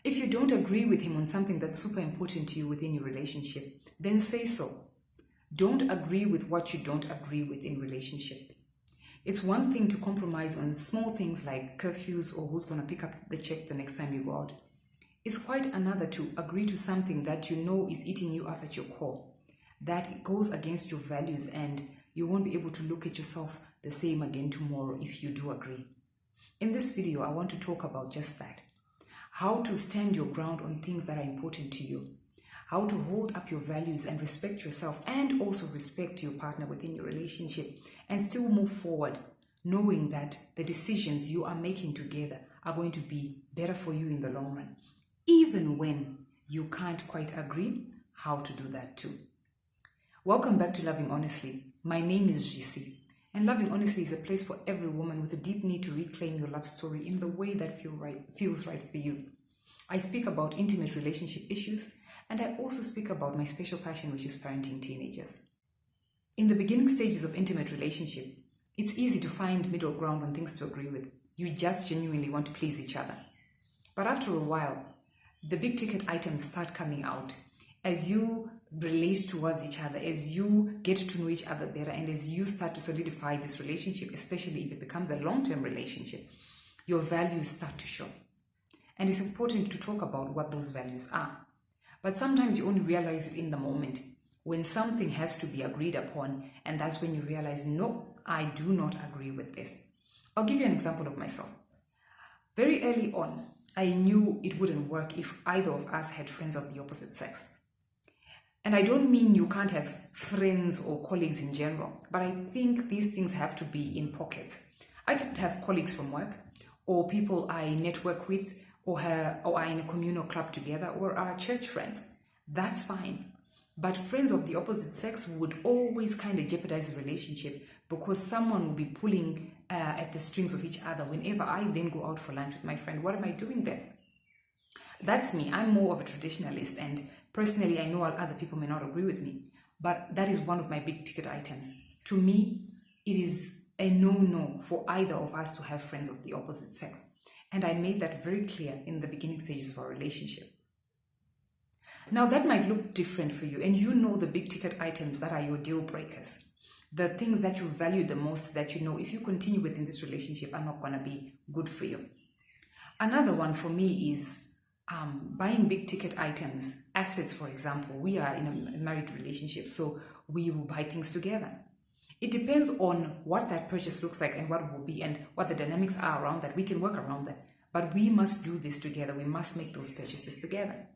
If you don't agree with him on something that's super important to you within your relationship, then say so. Don't agree with what you don't agree with in relationship. It's one thing to compromise on small things like curfews or who's going to pick up the check the next time you go out. It's quite another to agree to something that you know is eating you up at your core, that it goes against your values, and you won't be able to look at yourself the same again tomorrow if you do agree. In this video, I want to talk about just that. How to stand your ground on things that are important to you. How to hold up your values and respect yourself, and also respect your partner within your relationship, and still move forward, knowing that the decisions you are making together are going to be better for you in the long run, even when you can't quite agree how to do that too. Welcome back to Loving Honestly. My name is JC, and Loving Honestly is a place for every woman with a deep need to reclaim your love story in the way that feels right for you. I speak about intimate relationship issues, and I also speak about my special passion, which is parenting teenagers. In the beginning stages of intimate relationship, it's easy to find middle ground on things to agree with. You just genuinely want to please each other. But after a while, the big ticket items start coming out as you relate towards each other, as you get to know each other better, and as you start to solidify this relationship, especially if it becomes a long-term relationship. Your values start to show. And it's important to talk about what those values are. But sometimes you only realize it in the moment when something has to be agreed upon, and that's when you realize, no, I do not agree with this. I'll give you an example of myself. Very early on, I knew it wouldn't work if either of us had friends of the opposite sex. And I don't mean you can't have friends or colleagues in general, but I think these things have to be in pockets. I could have colleagues from work, or people I network with, or are in a communal club together, or are church friends. That's fine. But friends of the opposite sex would always kind of jeopardize the relationship, because someone will be pulling at the strings of each other. Whenever I then go out for lunch with my friend, what am I doing there? That's me. I'm more of a traditionalist, and personally, I know other people may not agree with me, but that is one of my big ticket items. To me, it is a no-no for either of us to have friends of the opposite sex. And I made that very clear in the beginning stages of our relationship. Now, that might look different for you, and you know the big ticket items that are your deal breakers. The things that you value the most, that you know if you continue within this relationship are not going to be good for you. Another one for me is buying big ticket items, assets, for example. We are in a married relationship, so we will buy things together. It depends on what that purchase looks like and what it will be and what the dynamics are around that. We can work around that, but we must do this together. We must make those purchases together.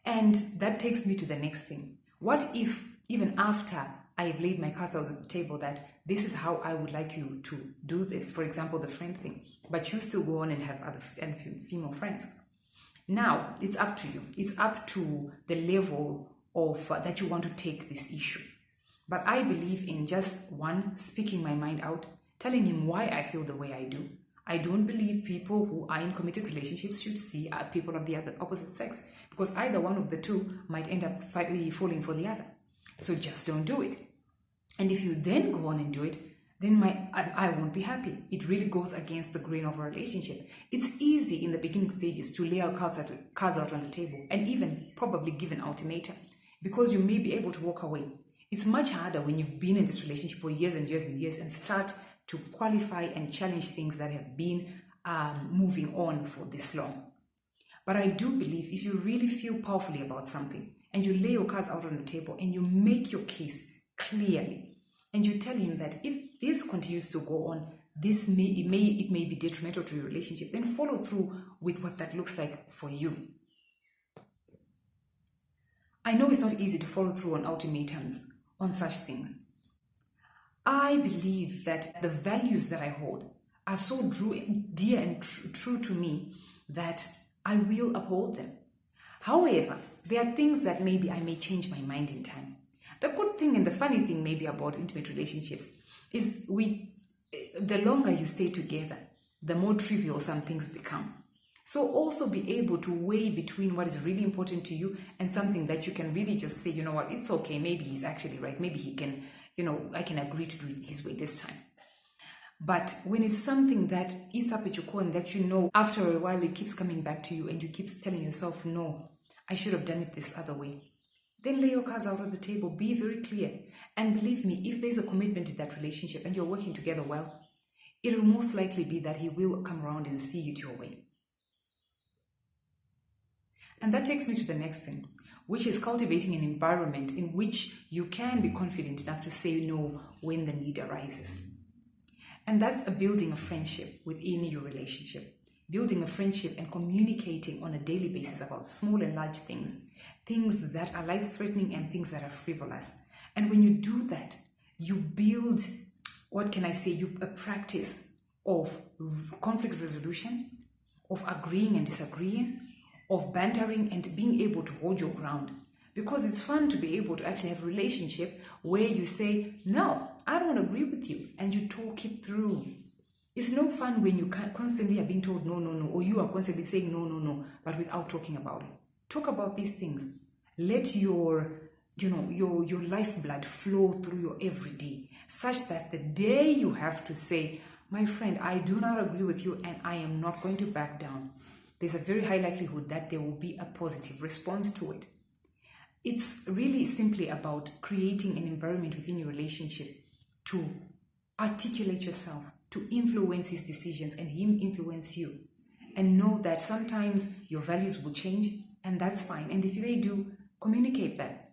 And that takes me to the next thing. What if, even after I have laid my cards on the table, that this is how I would like you to do this, for example, the friend thing, but you still go on and have other female friends? Now, it's up to you. It's up to the level of that you want to take this issue. But I believe in just speaking my mind out, telling him why I feel the way I do. I don't believe people who are in committed relationships should see people of the opposite sex, because either one of the two might end up falling for the other. So just don't do it. And if you then go on and do it, then I won't be happy. It really goes against the grain of our relationship. It's easy in the beginning stages to lay our cards out on the table, and even probably give an ultimatum, because you may be able to walk away. It's much harder when you've been in this relationship for years and years and years and start to qualify and challenge things that have been moving on for this long. But I do believe if you really feel powerfully about something, and you lay your cards out on the table, and you make your case clearly, and you tell him that if this continues to go on, it may be detrimental to your relationship, then follow through with what that looks like for you. I know it's not easy to follow through on ultimatums on such things. I believe that the values that I hold are so dear and true to me that I will uphold them. However, there are things that maybe I may change my mind in time. The good thing and the funny thing maybe about intimate relationships is the longer you stay together, the more trivial some things become. So also be able to weigh between what is really important to you and something that you can really just say, you know what, it's okay, maybe he's actually right, maybe he can, I can agree to do it his way this time. But when it's something that eats up at your core and that you know after a while it keeps coming back to you and you keep telling yourself, no, I should have done it this other way, then lay your cards out on the table. Be very clear. And believe me, if there's a commitment in that relationship and you're working together well, it'll most likely be that he will come around and see it your way. And that takes me to the next thing, which is cultivating an environment in which you can be confident enough to say no when the need arises. And that's a building a friendship within your relationship. Building a friendship and communicating on a daily basis about small and large things, things that are life-threatening and things that are frivolous. And when you do that, you build, a practice of conflict resolution, of agreeing and disagreeing, of bantering and being able to hold your ground. Because it's fun to be able to actually have a relationship where you say, no, I don't agree with you, and you talk it through. It's no fun when you constantly are being told no, no, no, or you are constantly saying no, no, no, but without talking about it. Talk about these things. Let your lifeblood flow through your everyday, such that the day you have to say, my friend, I do not agree with you and I am not going to back down, there's a very high likelihood that there will be a positive response to it. It's really simply about creating an environment within your relationship to articulate yourself, to influence his decisions and him influence you. And know that sometimes your values will change, and that's fine. And if they do, communicate that.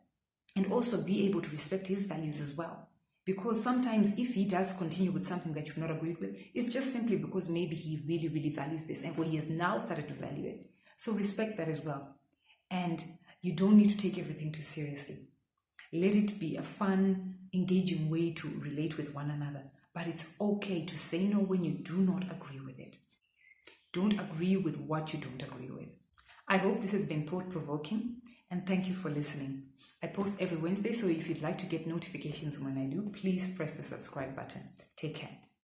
And also be able to respect his values as well. Because sometimes if he does continue with something that you've not agreed with, it's just simply because maybe he really, really values this and he has now started to value it. So respect that as well. And you don't need to take everything too seriously. Let it be a fun, engaging way to relate with one another. But it's okay to say no when you do not agree with it. Don't agree with what you don't agree with. I hope this has been thought-provoking, and thank you for listening. I post every Wednesday, so if you'd like to get notifications when I do, please press the subscribe button. Take care.